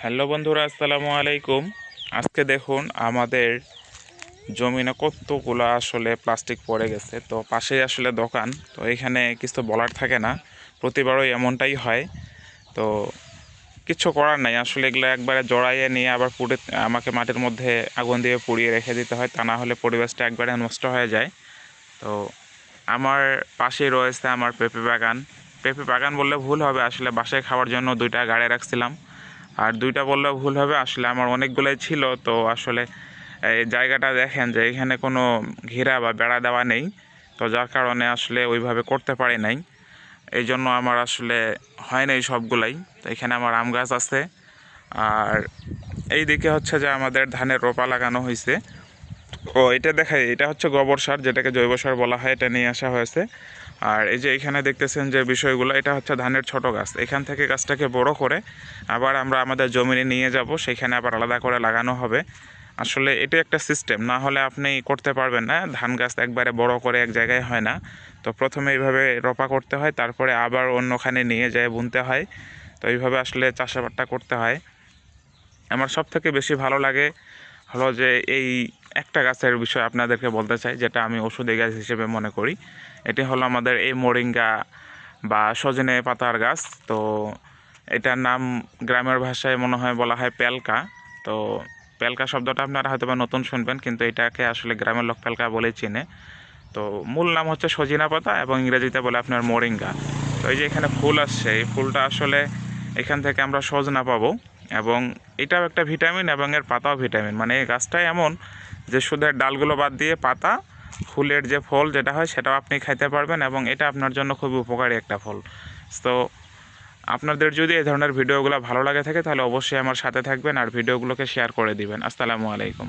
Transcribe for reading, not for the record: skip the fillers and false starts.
Hello বন্ধুরা, আসসালামু আলাইকুম। আজকে দেখুন আমাদের জমিনে কতগুলো আসলে প্লাস্টিক পড়ে গেছে। তো পাশেই আসলে দোকান, তো এখানে কিছু বলার থাকে না, প্রতিবারই এমনটাই হয়। তো কিছু করার নাই, আসলে এগুলো একবারে জড়াইয়ে নিয়ে আবার পুড়ে আমাকে মাটির মধ্যে আগুন দিয়ে পুড়িয়ে রেখে দিতে হয়, তা না হলে পরিবেশটা একবারে নষ্ট হয়ে যায়। তো আমার পাশেই রয়েছে আমার পেঁপে বাগান। পেঁপে বাগান বললে ভুল হবে, আসলে বাসায় খাওয়ার জন্য দুইটা গাড়ি রাখছিলাম। আর দুইটা বললেও ভুল হবে, আসলে আমার অনেকগুলোই ছিল। তো আসলে এই জায়গাটা দেখেন যে এখানে কোনো ঘেরা বা বেড়া দেওয়া নেই, তো যার কারণে আসলে ওইভাবে করতে পারি নাই। এই জন্য আমার আসলে হয় নাই সবগুলাই। তো এখানে আমার আম গাছ আছে, আর এই দিকে হচ্ছে যে আমাদের ধানের রোপা লাগানো হয়েছে। এটা দেখাই, এটা হচ্ছে গোবর সার, যেটাকে জৈব সার বলা হয়, এটা নিয়ে আসা হয়েছে। আর এই যে এখানে দেখতেছেন যে বিষয়গুলো, এটা হচ্ছে ধানের ছোট গাছ। এখান থেকে গাছটাকে বড় করে আবার আমরা আমাদের জমিনে নিয়ে যাব, সেখানে আবার আলাদা করে লাগানো হবে। আসলে এটা একটা সিস্টেম, না হলে আপনি করতে পারবেন না। ধান গাছ একবারে বড় করে এক জায়গায় হয় না। তো প্রথমে এইভাবে রোপা করতে হয়, তারপরে আবার অন্যখানে নিয়ে যেয়ে বুনতে হয়। তো এইভাবে আসলে চাষাবাদটা করতে হয়। আমার সব থেকে বেশি ভালো লাগে হলো যে এই একটা গাছের বিষয় আপনাদেরকে বলতে চাই, যেটা আমি ওষুধি গাছ হিসেবে মনে করি। এটি হলো আমাদের এই মোরিঙ্গা বা সজনে পাতার গাছ। তো এটার নাম গ্রামের ভাষায় মনে হয় বলা হয় পেলকা। তো পেলকা শব্দটা আপনারা হয়তো বা নতুন শুনবেন, কিন্তু এটাকে আসলে গ্রামের লোক পেলকা বলেই চিনে। তো মূল নাম হচ্ছে সজিনা পাতা, এবং ইংরেজিতে বলে আপনার মোরিঙ্গা। তো এই যে এখানে ফুল আসছে, এই ফুলটা আসলে এখান থেকে আমরা সজনা পাবো। এবং এটাও একটা ভিটামিন, এবং এর পাতাও ভিটামিন। মানে এই গাছটাই এমন যে শুধু এর ডালগুলো বাদ দিয়ে পাতা, ফুলের যে ফল যেটা হয় সেটাও আপনি খাইতে পারবেন, এবং এটা আপনার জন্য খুবই উপকারী একটা ফল। তো আপনাদের যদি এই ধরনের ভিডিওগুলো ভালো লাগে থাকে, তাহলে অবশ্যই আমার সাথে থাকবেন আর ভিডিওগুলোকে শেয়ার করে দিবেন। আসসালামু আলাইকুম।